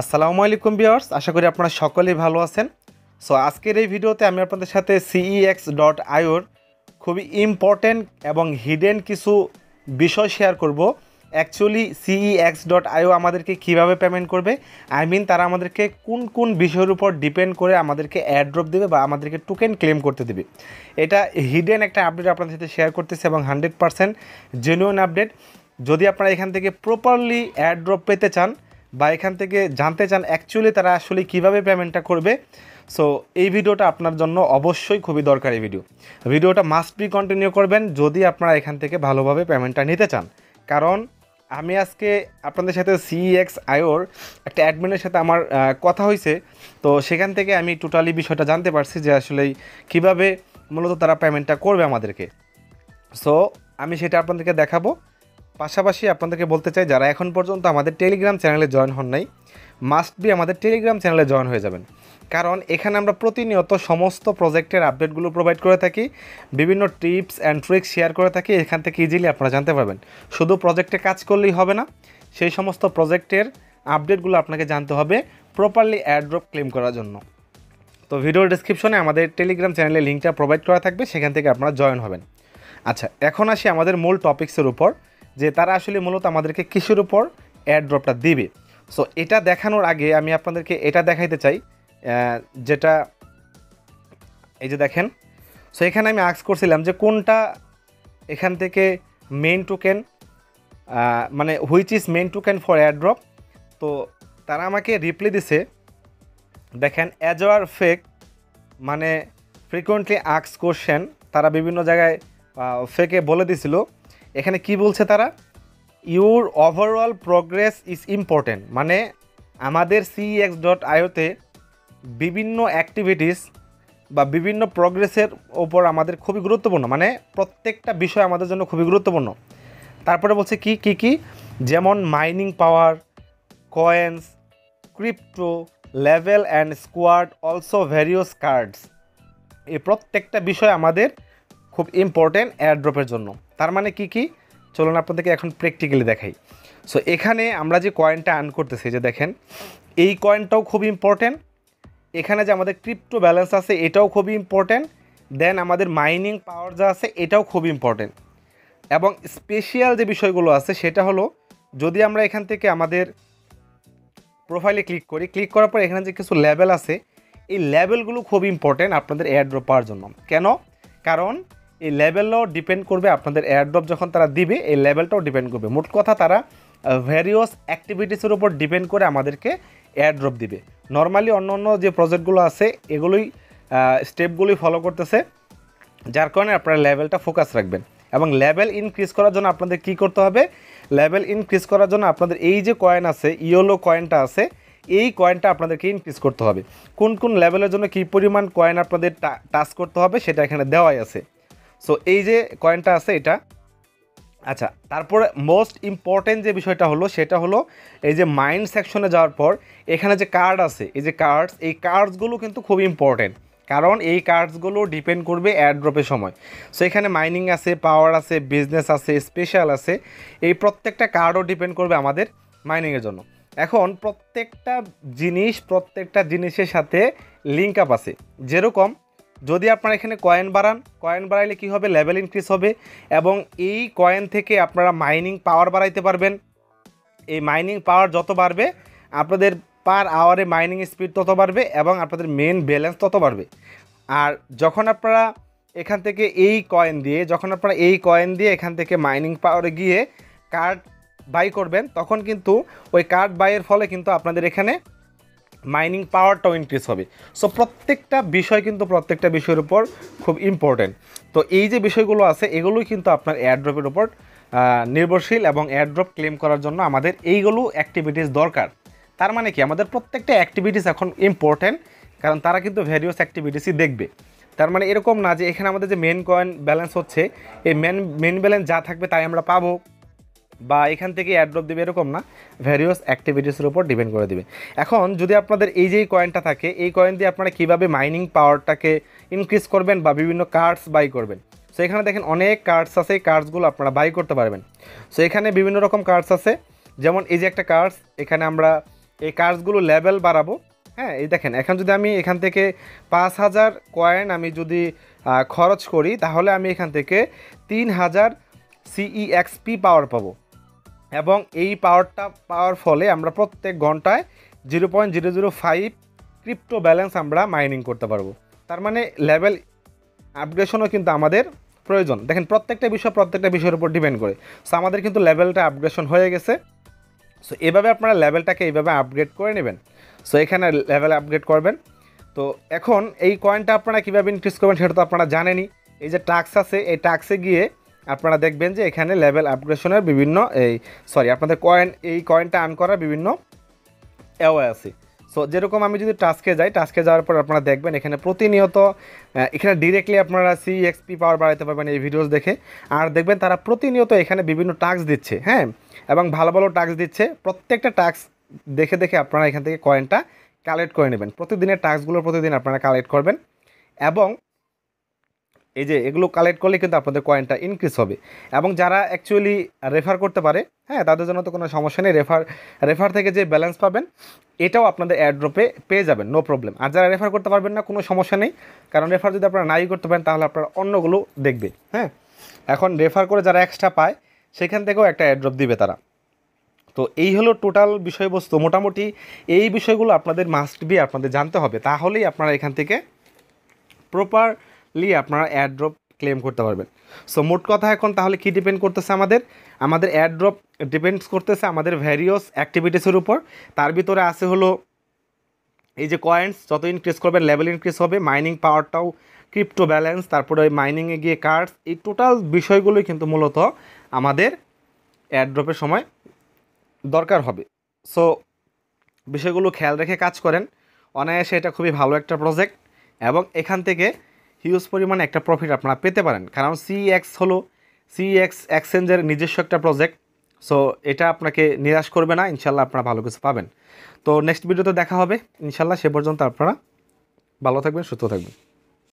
আসসালামু আলাইকুম ভিউয়ার্স, আশা করি আপনারা সকলেই ভালো আছেন। সো আজকের এই ভিডিওতে আমি আপনাদের সাথে CEX.ioর খুবই ইম্পর্টেন্ট এবং হিডেন কিছু বিষয় শেয়ার করব। অ্যাকচুয়ালি CEX.io আমাদেরকে কিভাবে পেমেন্ট করবে, তারা আমাদেরকে কোন কোন বিষয়ের উপর ডিপেন্ড করে আমাদেরকে অ্যাড্রপ দেবে বা আমাদেরকে টোকেন ক্লেম করতে দেবে। এটা হিডেন একটা আপডেট আপনাদের সাথে শেয়ার করতেছে এবং 100% জেনুইন আপডেট। যদি আপনারা এখান থেকে প্রপারলি অ্যাড্রপ পেতে চান বা এখান থেকে জানতে চান অ্যাকচুয়ালি তারা আসলে কীভাবে পেমেন্টটা করবে, সো এই ভিডিওটা আপনার জন্য অবশ্যই খুবই দরকারি ভিডিওটা মাস্ট বি কন্টিনিউ করবেন যদি আপনারা এখান থেকে ভালোভাবে পেমেন্টটা নিতে চান। কারণ আমি আজকে আপনাদের সাথে CEX.ioর একটা অ্যাডমিনের সাথে আমার কথা হয়েছে, তো সেখান থেকে আমি টোটালি বিষয়টা জানতে পারছি যে আসলে কীভাবে মূলত তারা পেমেন্টটা করবে আমাদেরকে। সো আমি সেটা আপনাদেরকে দেখাবো। পাশাপাশি আপনাদেরকে বলতে চাই, যারা এখন পর্যন্ত আমাদের টেলিগ্রাম চ্যানেলে জয়েন হন নাই, মাস্ট বি আমাদের টেলিগ্রাম চ্যানেলে জয়েন হয়ে যাবেন। কারণ এখানে আমরা প্রতিনিয়ত সমস্ত প্রজেক্টের আপডেটগুলো প্রোভাইড করে থাকি, বিভিন্ন টিপস অ্যান্ড ট্রিক্স শেয়ার করে থাকি। এখান থেকে ইজিলি আপনারা জানতে পারবেন। শুধু প্রজেক্টে কাজ করলেই হবে না, সেই সমস্ত প্রজেক্টের আপডেটগুলো আপনাকে জানতে হবে প্রপারলি অ্যাড্রপ ক্লেম করার জন্য। তো ভিডিওর ডিসক্রিপশনে আমাদের টেলিগ্রাম চ্যানেলের লিঙ্কটা প্রোভাইড করা থাকবে, সেখান থেকে আপনারা জয়েন হবেন। আচ্ছা, এখন আসি আমাদের মূল টপিক্সের উপর, যে তারা আসলে মূলত আমাদেরকে কিসের উপর অ্যাড্রপটা দিবে। সো এটা দেখানোর আগে আমি আপনাদেরকে এটা দেখাইতে চাই, যেটা এই যে দেখেন। সো এখানে আমি আস্ক করছিলাম যে কোনটা এখান থেকে মেইন টোকেন, মানে which is main token for airdrop. তো তারা আমাকে রিপ্লাই দিছে, দেখেন, অ্যাজওয়ার ফেক মানে ফ্রিকোয়েন্টলি আস্ক কোশ্চেন। তারা বিভিন্ন জায়গায় ফেকে বলে দিছিল। এখানে কি বলছে তারা, your overall progress is important, মানে আমাদের CEX.ioতে বিভিন্ন অ্যাক্টিভিটিস বা বিভিন্ন প্রোগ্রেসের ওপর আমাদের খুবই গুরুত্বপূর্ণ, মানে প্রত্যেকটা বিষয় আমাদের জন্য খুবই গুরুত্বপূর্ণ। তারপরে বলছে কি যেমন mining power, coins, crypto, level and squad, also various cards. এই প্রত্যেকটা বিষয় আমাদের খুব ইম্পর্টেন্ট এয়ারড্রপের জন্য। তার মানে কি চলুন আপনাদেরকে এখন প্র্যাকটিক্যালি দেখাই। সো এখানে আমরা যে কয়েনটা আর্ন করতেছি, যে দেখেন, এই কয়েনটাও খুব ইম্পর্টেন্ট। এখানে যে আমাদের ক্রিপ্টো ব্যালেন্স আছে এটাও খুবই ইম্পর্টেন্ট। দেন আমাদের মাইনিং পাওয়ার যা আছে এটাও খুব ইম্পর্টেন্ট। এবং স্পেশাল যে বিষয়গুলো আছে সেটা হলো, যদি আমরা এখান থেকে আমাদের প্রোফাইলে ক্লিক করার পর এখানে যে কিছু লেভেল আছে, এই লেভেলগুলো খুব ইম্পর্টেন্ট আপনাদের এয়ারড্রপ পাওয়ার জন্য। কেন? কারণ এই লেভেলও ডিপেন্ড করবে আপনাদের এয়ারড্রপ যখন তারা দিবে, এই লেভেলটাও ডিপেন্ড করবে। মোট কথা তারা ভ্যারিয়াস অ্যাক্টিভিটিসের উপর ডিপেন্ড করে আমাদেরকে এয়ারড্রপ দিবে। নর্মালি অন্য যে প্রজেক্টগুলো আছে এগুলোই স্টেপগুলোই ফলো করতেছে, যার কারণে আপনারা লেভেলটা ফোকাস রাখবেন। এবং লেভেল ইনক্রিজ করার জন্য আপনাদের কি করতে হবে, লেভেল ইনক্রিজ করার জন্য আপনাদের এই যে কয়েন আছে, ইয়েলো কয়েনটা আছে, এই কয়েনটা আপনাদেরকে ইনক্রিজ করতে হবে। কোন কোন লেভেলের জন্য কী পরিমাণ কয়েন আপনাদের টাচ করতে হবে সেটা এখানে দেওয়াই আছে। সো এই যে কয়েনটা আছে এটা। আচ্ছা, তারপরে মোস্ট ইম্পর্টেন্ট যে বিষয়টা হলো সেটা হলো, এই যে মাইন্ড সেকশনে যাওয়ার পর এখানে যে কার্ড আছে, এই যে কার্ডস, এই কার্ডসগুলো কিন্তু খুব ইম্পর্টেন্ট। কারণ এই কার্ডসগুলো ডিপেন্ড করবে এয়ারড্রপের সময়। সো এখানে মাইনিং আছে, পাওয়ার আছে, বিজনেস আছে, স্পেশাল আছে, এই প্রত্যেকটা কার্ডও ডিপেন্ড করবে আমাদের মাইনিংয়ের জন্য। এখন প্রত্যেকটা জিনিসের সাথে লিঙ্ক আপ আছে। যেরকম যদি আপনারা এখানে কয়েন বাড়াইলে কী হবে, লেভেল ইনক্রিজ হবে এবং এই কয়েন থেকে আপনারা মাইনিং পাওয়ার বাড়াইতে পারবেন। এই মাইনিং পাওয়ার যত বাড়বে আপনাদের পার আওয়ারে মাইনিং স্পিড তত বাড়বে এবং আপনাদের মেন ব্যালেন্স তত বাড়বে। আর যখন আপনারা এখান থেকে এই কয়েন দিয়ে এখান থেকে মাইনিং পাওয়ারে গিয়ে কার্ড বাই করবেন, তখন কিন্তু ওই কার্ড বাইয়ের ফলে কিন্তু আপনাদের এখানে মাইনিং পাওয়ারটাও ইনক্রিজ হবে। সো প্রত্যেকটা বিষয়ের উপর খুব ইম্পর্টেন্ট। তো এই যে বিষয়গুলো আছে এগুলোই কিন্তু আপনার এয়ারড্রপের উপর নির্ভরশীল এবং এয়ারড্রপ ক্লেম করার জন্য আমাদের এইগুলো অ্যাক্টিভিটিস দরকার। তার মানে কি, আমাদের প্রত্যেকটা অ্যাক্টিভিটিস এখন ইম্পর্টেন্ট, কারণ তারা কিন্তু ভ্যারিয়াস অ্যাক্টিভিটিসই দেখবে। তার মানে এরকম না যে এখানে আমাদের যে মেন কয়েন ব্যালেন্স হচ্ছে, এই মেন ব্যালেন্স যা থাকবে তাই আমরা পাবো বা এখান থেকে অ্যাড্রপ দেবে, এরকম না। ভ্যারিয়াস অ্যাক্টিভিটিসের উপর ডিপেন্ড করে দেবে। এখন যদি আপনাদের এই যে কয়েনটা থাকে, এই কয়েন দিয়ে আপনারা কীভাবে মাইনিং পাওয়ারটাকে ইনক্রিজ করবেন বা বিভিন্ন কার্ডস বাই করবেন। সো এখানে দেখেন অনেক কার্ডস আছে, এই কার্ডসগুলো আপনারা বাই করতে পারবেন। সো এখানে বিভিন্ন রকম কার্ডস আছে, যেমন এই যে একটা কার্ডস, এখানে আমরা এই কার্ডসগুলো লেভেল বাড়াবো। হ্যাঁ, এই দেখেন এখন যদি আমি এখান থেকে 5,000 কয়েন আমি যদি খরচ করি, তাহলে আমি এখান থেকে 3,000 CEXP পাওয়ার পাবো। এবং এই পাওয়ারটা পাওয়ার ফলে আমরা প্রত্যেক ঘন্টায় 0.005 ক্রিপ্টো ব্যালেন্স আমরা মাইনিং করতে পারবো। তার মানে লেভেল আপগ্রেশনও কিন্তু আমাদের প্রয়োজন। দেখেন প্রত্যেকটা বিষয়ের উপর ডিপেন্ড করে। সো আমাদের কিন্তু লেভেলটা আপগ্রেশন হয়ে গেছে। সো এভাবে আপনারা লেভেলটাকে এইভাবে আপগ্রেড করে নেবেন। সো এখানে লেভেল আপগ্রেড করবেন। তো এখন এই কয়েনটা আপনারা কীভাবে ইনক্রিজ করবেন সেটা তো আপনারা জানেনই। এই যে টাস্ক আছে, এই টাস্কে গিয়ে আপনারা দেখবেন যে এখানে লেভেল আপগ্রেশনের বিভিন্ন আপনাদের এই কয়েনটা আর্ন করার বিভিন্ন অ্যাওয়ে আছে। সো যেরকম আমি যদি টাস্কে যাই, টাস্কে যাওয়ার পর আপনারা দেখবেন এখানে প্রতিনিয়ত এখানে ডিরেক্টলি আপনারা CEXP পাওয়ার বাড়াতে পারবেন এই ভিডিওস দেখে। আর দেখবেন তারা প্রতিনিয়ত এখানে বিভিন্ন টাস্ক দিচ্ছে, হ্যাঁ, এবং ভালো ভালো টাস্ক দিচ্ছে। প্রত্যেকটা টাস্ক দেখে দেখে আপনারা এখান থেকে কয়েনটা কালেক্ট করে নেবেন। প্রতিদিনের টাস্কগুলো প্রতিদিন আপনারা কালেক্ট করবেন, এবং এই যে এগুলো কালেক্ট করলে কিন্তু আপনাদের কয়েনটা ইনক্রিজ হবে। এবং যারা অ্যাকচুয়ালি রেফার করতে পারে, হ্যাঁ, তাদের জন্য তো কোনো সমস্যা নেই। রেফার থেকে যে ব্যালেন্স পাবেন এটাও আপনাদের এয়ারড্রপে পেয়ে যাবেন, নো প্রবলেম। আর যারা রেফার করতে পারবেন না, কোনো সমস্যা নেই, কারণ রেফার যদি আপনারা নাই করতে পারেন তাহলে আপনারা অন্যগুলো দেখবে। হ্যাঁ, এখন রেফার করে যারা এক্সট্রা পায় সেখান থেকেও একটা এয়ারড্রপ দিবে তারা। তো এই হলো টোটাল বিষয়বস্তু। মোটামুটি এই বিষয়গুলো আপনাদের মাস্ট বি আপনাদের জানতে হবে, তাহলেই আপনারা এখান থেকে প্রপারলি আপনারা এয়ারড্রপ ক্লেম করতে পারবেন। সো মোট কথা এখন তাহলে কি ডিপেন্ড করতেছে, আমাদের এয়ারড্রপ ডিপেন্ডস করতেছে আমাদের ভ্যারিয়াস অ্যাক্টিভিটিসের উপর। তার ভিতরে আছে হলো এই যে কয়েন্স যত ইনক্রিজ করবেন লেভেল ইনক্রিজ হবে, মাইনিং পাওয়ারটাও, ক্রিপ্টো ব্যালেন্স, তারপরে ওই মাইনিংয়ে গিয়ে কার্ডস, এই টোটাল বিষয়গুলোই কিন্তু মূলত আমাদের এয়ারড্রপের সময় দরকার হবে। সো বিষয়গুলো খেয়াল রেখে কাজ করেন, অনায়াসে এটা খুবই ভালো একটা প্রজেক্ট, এবং এখান থেকে হিউজ পরিমাণে একটা প্রফিট আপনারা পেতে পারেন। কারণ CEX এক্সচেঞ্জের নিজস্ব একটা প্রজেক্ট। সো এটা আপনাকে নিরাশ করবে না, ইনশাল্লাহ আপনারা ভালো কিছু পাবেন। তো নেক্সট ভিডিওতে দেখা হবে ইনশাল্লাহ। সে পর্যন্ত আপনারা ভালো থাকবেন, সুস্থ থাকবেন।